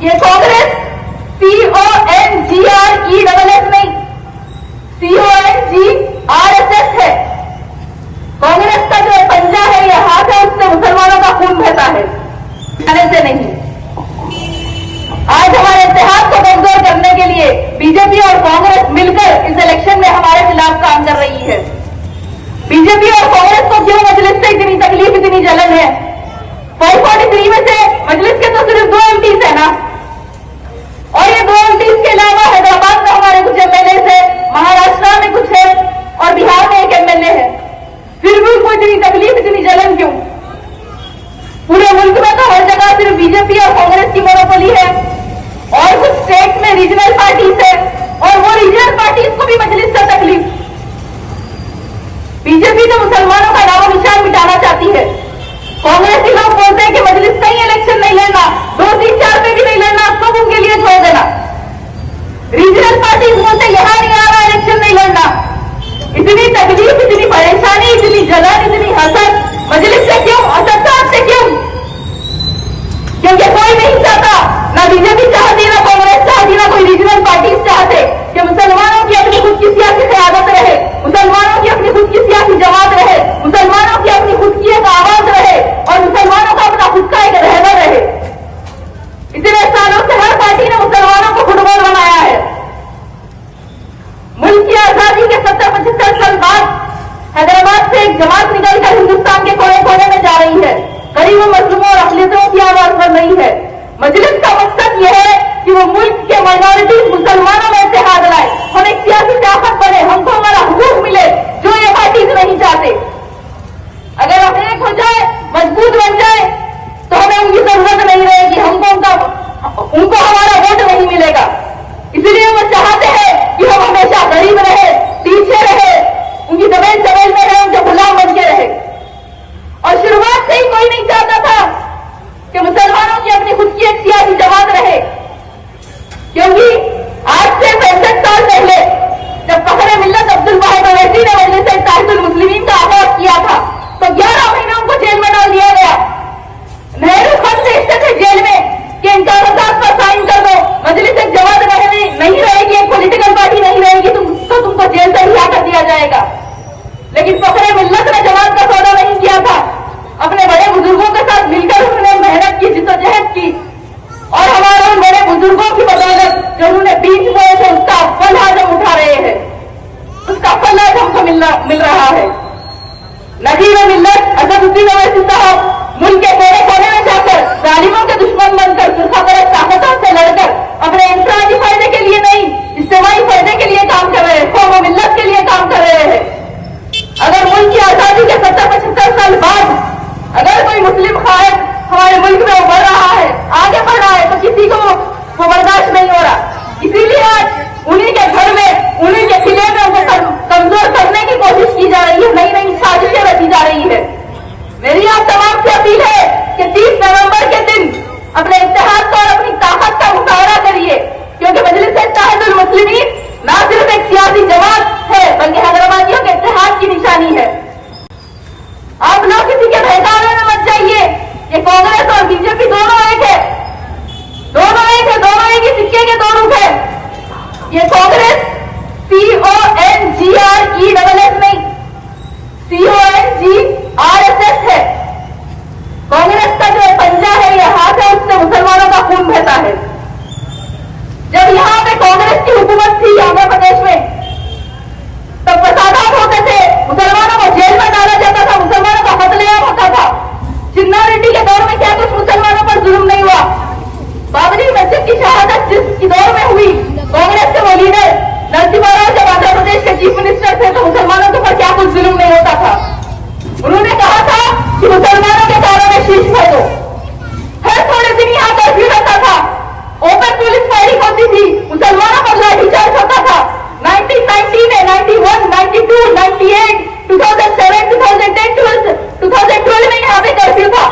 ये कांग्रेस CONGRESS नहीं, CONGRSS है। कांग्रेस का जो पंजा है, ये हाथ है, उससे मुसलमानों का खून बहता है, से नहीं। आज हमारे इत्तेहाद को कमजोर करने के लिए बीजेपी और कांग्रेस मिलकर इस इलेक्शन में हमारे खिलाफ काम कर रही है। बीजेपी और कांग्रेस को क्यों मजलिस से इतनी तकलीफ, इतनी जलन है? 443 में से मजलिस के तो सिर्फ 2 MPs है ना, और ये 2 MPs के अलावा हैदराबाद में हमारे कुछ MLA है, महाराष्ट्र में कुछ है और बिहार में एक MLA है। फिर भी उनको इतनी तकलीफ, इतनी जलन क्यों? पूरे मुल्क में तो हर जगह सिर्फ बीजेपी और कांग्रेस की मोनोपोली है, और कुछ स्टेट में रीजनल पार्टीज है, और वो रीजनल पार्टीज को भी मजलिस से तकलीफ। बीजेपी तो मुसलमानों का नामो निशान मिटाना चाहती है। कांग्रेसी लोग बोलते हैं कि मजलिस का ही इलेक्शन नहीं लड़ना, 2, 3, 4 पे भी नहीं लड़ना, सब उनके लिए छोड़ देना। रीजनल पार्टीज बोलते यहां नहीं आ रहा, इलेक्शन नहीं लड़ना। इतनी तकलीफ, इतनी परेशानी, इतनी जलन, इतनी हसद मजलिस से क्यों? असद साहब से क्यों? क्योंकि कोई नहीं चाहता, ना बीजेपी चाहती, ना कांग्रेस चाहती, ना कोई रीजनल पार्टीज चाहते कि मुसलमानों की अपनी खुद की सियासी क़यादत रहे, मुसलमानों की अपनी खुद की सियासी जमात रहे, मुसलमानों की अपनी खुद की एक आवाज रहे, और मुसलमानों का अपना खुद का एक रहबर रहे। इतने सालों से हर पार्टी ने मुसलमानों को फुटबॉल बनाया है। मुल्क की आजादी के 70-75 साल बाद हैदराबाद से एक जमात निकलकर हिंदुस्तान के कोने कोने में जा रही है, गरीबों, मजलूमों और अक़लियतों की आवाज बन रही है। मजलिस का मकसद यह है कि वो मुल्क के माइनॉरिटीज मुसलमानों में इत्तेहाद लाए, हम एक सियासी ताकत बने, हमको हमारा हुकूक मिले, जो ये पार्टीज नहीं चाहते। अगर हम एक हो जाए, मजबूत बन जाए, तो हमें उनकी जरूरत नहीं रहेगी, उनको हमारा वोट नहीं मिलेगा। इसलिए वो चाहते हैं कि हम हमेशा गरीब रहे, पीछे रहे, उनकी जमीन में रहे, उनके गुलाम बन के रहे। और शुरुआत से ही कोई नहीं चाहता था कि मुसलमानों की अपनी खुद की एक सियासी जमात रहे, क्योंकि आज से 65 साल पहले जब फखरे मिल्लत अब्दुल वाहिद ओवैसी ने मजलिस इत्तेहादुल मुस्लिमीन का आगाज किया था, तो 11 महीने उनको जेल में डाल दिया गया। नेहरू खत भेजते थे जेल में कि इन कागजात पर साइन कर दो, मजलिस एक जमात नहीं रहेगी, एक पॉलिटिकल पार्टी नहीं रहेगी, तुमको जेल से रिहा कर दिया जाएगा। लेकिन फखरे मिल्लत ने जमात का सौदा नहीं किया था। अपने बड़े बुजुर्गों के साथ मिलकर उन्होंने मेहनत की, जिद्दोजहद की, और हमारे उन बड़े बुजुर्गों की बदौलत जो उन्होंने बीच बोए थे, उसका फल आज हम उठा रहे हैं, उसका फल आज हमको मिल रहा है। नजीर मिल्लत असदुद्दीन ओवैसी साहब मुल्क के कोने कोने में जाकर जालिमों के दुश्मन बनकर, फिरकापरस्त ताकतों से लड़कर अपने इंफरादी फायदे के लिए नहीं, इज्तिमाई फायदे के लिए काम कर रहे हैं, कौम और मिल्लत के लिए काम कर रहे हैं। अगर मुल्क की आजादी के 70-75 साल बाद अगर कोई मुस्लिम खायद हमारे मुल्क में उभर रहा है, आगे बढ़ रहा है, तो किसी को वो बर्दाश्त नहीं हो रहा। इसीलिए आज उन्हीं के घर में, उन्हीं के किले में उनको कमजोर करने की कोशिश की जा रही है, नई नई साजिशें रची जा रही है। मेरी आप तमाम से अपील है कि 30 नवंबर के दिन अपने इत्तेहाद को और अपनी ताकत का मुकाबला करिए, क्योंकि मजलिस इत्तेहादुल मुस्लिमीन ना सिर्फ एक सियासी जमात है, बल्कि हैदराबादियों के इत्तेहाद की निशानी है। आप लोग किसी के बहकावे में मत जाइए। ये कांग्रेस और बीजेपी दोनों एक है, दोनों एक है, दोनों एक ही सिक्के के 2 रूप है। ये कांग्रेस CONGRESS नहीं, CONGRSS है। कांग्रेस का जो पंजा है, ये हाथ है, उससे मुसलमानों का खून बहता है। जब यहां पे कांग्रेस की हुकूमत थी आंध्र प्रदेश में, तब फसादात होते थे, मुसलमानों को जेल में डाला जाता था, मुसलमानों का कत्लेआम होता था। चिन्नारेड्डी के दौर में क्या कुछ मुसलमानों पर जुल्म नहीं हुआ? बाबरी मस्जिद की शहादत जिसकी दौर में हुई, कांग्रेस के वो लीडर नरसिम्हा राव जब आंध्र प्रदेश के चीफ मिनिस्टर थे, तो मुसलमानों के ऊपर क्या कुछ जुल्म नहीं होता था? उन्होंने कहा था कि मुसलमानों के कारों में शीश फेंको। हर थोड़े दिन यहाँ कर्फ्यू रहता था, ओपन पुलिस फायरिंग होती थी, मुसलमानों पर लाठीचार्ज होता था। 1990 में, 91, 92, 98, 2007, 2010, 2012 में यहाँ पे कर्फ्यू था।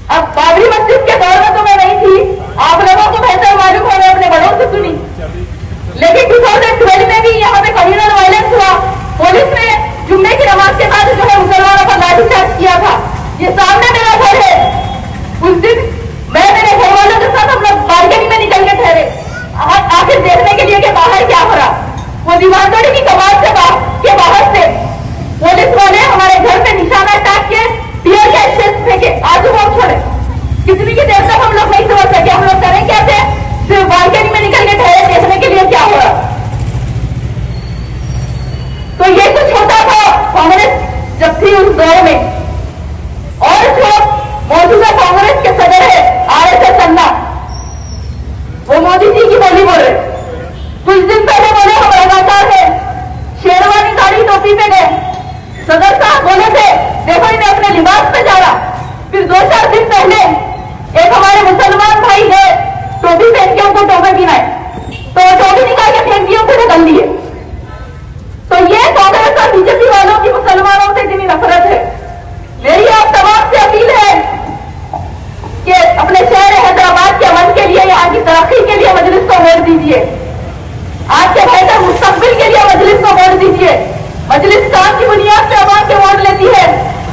अब बाबरी मस्जिद उस दौर में। और जो मौजूदा कांग्रेस के सदर है RSS अन्ना, वो मोदी जी की बोली बोल रहे। कुछ दिन पहले बोले हम लगातार है, शेरवानी साड़ी टोपी पे गए, सदर साहब बोले थे देखो इन्हें अपने लिबास पे जा रहा। फिर 2-4 दिन पहले एक हमारे मुसलमान भाई गए, टोपी पहन के उनको टोपे पिनाए, तो टोपी निकाल के फेंक दिए, उनको ढकल दिए। तो ये कांग्रेस और बीजेपी वालों की मुसलमानों से इतनी नफरत है। मेरी आप तमाम से अपील है कि अपने शहर हैदराबाद के अमन के लिए, यहाँ की तरक्की के लिए मजलिस को वोट दीजिए। आपके बेहतर मुस्तकबिल के लिए मजलिस को वोट दीजिए। मजलिस काम की बुनियाद पे अवाम के वोट लेती है।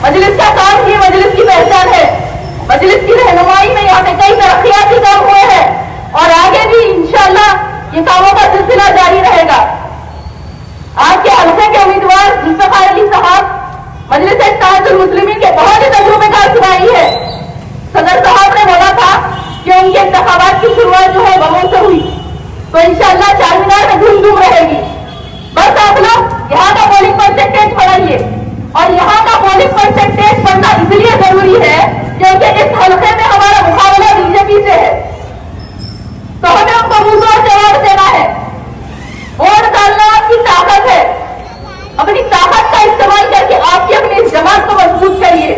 मजलिस का काम ही मजलिस की पहचान है। मजलिस की रहनुमाई में यहाँ पे कई तरक्याती काम हुए हैं और आगे भी इंशाअल्लाह ये कामों का सिलसिला जारी रहेगा। आपके हल्के के उम्मीदवार जुल्फिकार अली साहब मजलिस इत्तेहादुल मुस्लिमीन के बहुत ही तजुर्बेकार सिपाही है। सदर साहब ने बोला था कि उनके इंतखाबात की शुरुआत जो है बमों से हुई, तो इंशाअल्लाह चारमीनार में धूम धूम रहेगी। बस आप लोग यहाँ का पोलिंग परसेंटेज बढ़ाइए, और यहाँ का पोलिंग परसेंटेज बढ़ना इसलिए जरूरी है क्योंकि इस हल्के में हमारा मुकाबला बीजेपी से है, तो हमें उनको मुंहतोड़ जवाब देना है। वोट डालना आपकी ताकत है, अपनी ताकत का इस्तेमाल करके आपकी अपनी इस जमात को मजबूत करिए।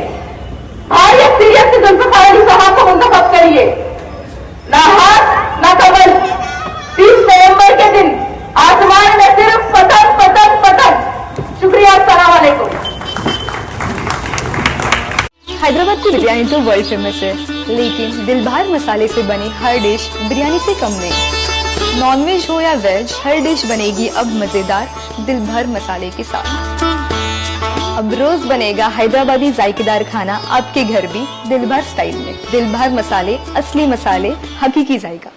भारी अक्सरियत से जुल्फिकार अली साहब को मुंतखब करिए। ना हाथ ना कमल। 30 नवंबर के दिन आसमान में सिर्फ पतंग पतंग पतंग। शुक्रिया, अस्सलाम वालेकुम। हैदराबाद की बिरयानी तो वर्ल्ड फेमस है, लेकिन दिलबहार मसाले से बनी हर डिश बिरयानी से कम नहीं। नॉनवेज हो या वेज, हर डिश बनेगी अब मजेदार दिलभर मसाले के साथ। अब रोज बनेगा हैदराबादी जायकेदार खाना आपके घर भी दिलभर स्टाइल में। दिलभर मसाले, असली मसाले, हकीकी जायका।